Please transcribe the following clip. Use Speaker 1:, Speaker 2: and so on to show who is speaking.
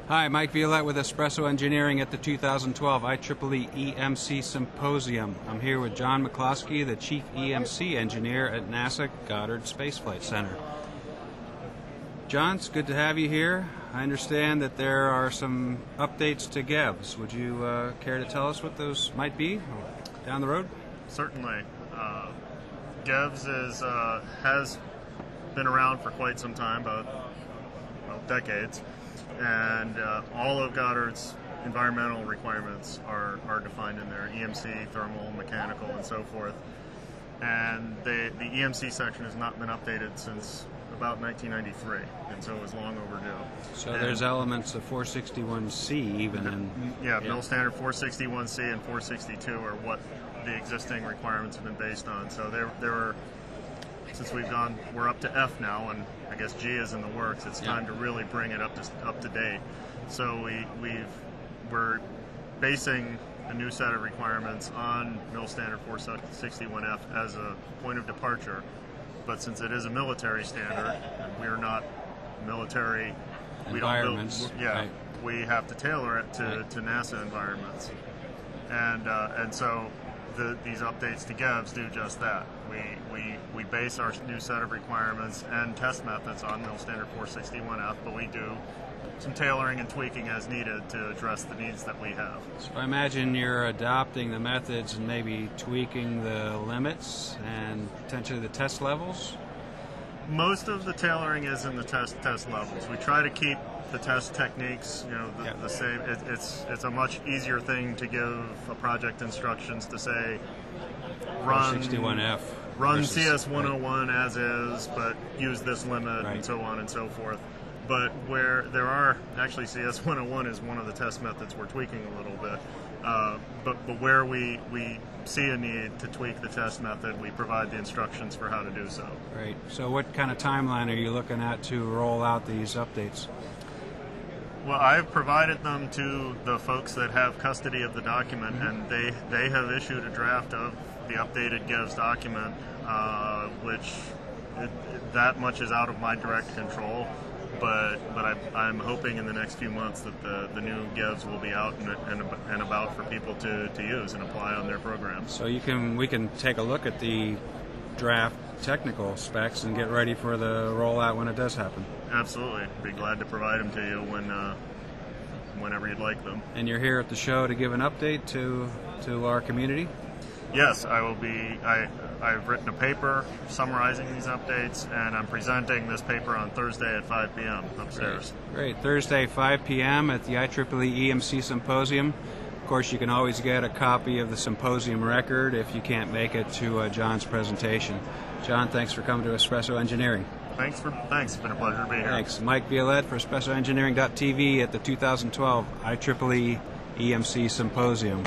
Speaker 1: Hi, Mike Violette with Espresso Engineering at the 2012 IEEE EMC Symposium. I'm here with John McCloskey, the Chief EMC Engineer at NASA Goddard Space Flight Center. John, it's good to have you here. I understand that there are some updates to GEVS. Would you care to tell us what those might be down the road?
Speaker 2: Certainly. GEVS has been around for quite some time, about decades, and all of Goddard's environmental requirements are defined in there: EMC, thermal, mechanical, and so forth. And the EMC section has not been updated since about 1993, and so it was long overdue.
Speaker 1: So there's elements of 461C even in...
Speaker 2: Yeah, Mill Standard 461C and 462 are what the existing requirements have been based on. So there were, since we're up to F now, and I guess G is in the works, it's time to really bring it up to date. So we're basing a new set of requirements on Mill Standard 461F as a point of departure. But since it is a military standard, and we're not military, we don't build,
Speaker 1: right.
Speaker 2: We have to tailor it to NASA environments. And so these updates to GEVS do just that. We base our new set of requirements and test methods on Mill Standard 461F, but we do some tailoring and tweaking as needed to address the needs that we have.
Speaker 1: So I imagine you're adopting the methods and maybe tweaking the limits and potentially the test levels?
Speaker 2: Most of the tailoring is in the test levels. We try to keep the test techniques, the same. It's a much easier thing to give a project instructions to say, run
Speaker 1: 461F.
Speaker 2: Run CS101 as is, but use this limit, and so on and so forth. But where there are, actually CS101 is one of the test methods we're tweaking a little bit. But where we see a need to tweak the test method, we provide the instructions for how to do so.
Speaker 1: Great. So what kind of timeline are you looking at to roll out these updates?
Speaker 2: Well, I've provided them to the folks that have custody of the document, and they have issued a draft of the updated GEVS document, which that much is out of my direct control. But I'm hoping in the next few months that the new GEVS will be out and about for people to use and apply on their programs.
Speaker 1: So we can take a look at the draft technical specs and get ready for the rollout when it does happen.
Speaker 2: Absolutely. Be glad to provide them to you whenever you'd like them.
Speaker 1: And you're here at the show to give an update to our community?
Speaker 2: Yes, I will be. I've written a paper summarizing these updates, and I'm presenting this paper on Thursday at 5 p.m. upstairs.
Speaker 1: Great. Thursday, 5 p.m. at the IEEE EMC Symposium. Of course, you can always get a copy of the symposium record if you can't make it to John's presentation. John, thanks for coming to Espresso Engineering.
Speaker 2: Thanks. It's been a pleasure to be here.
Speaker 1: Thanks. Mike Violette for EspressoEngineering.tv at the 2012 IEEE EMC Symposium.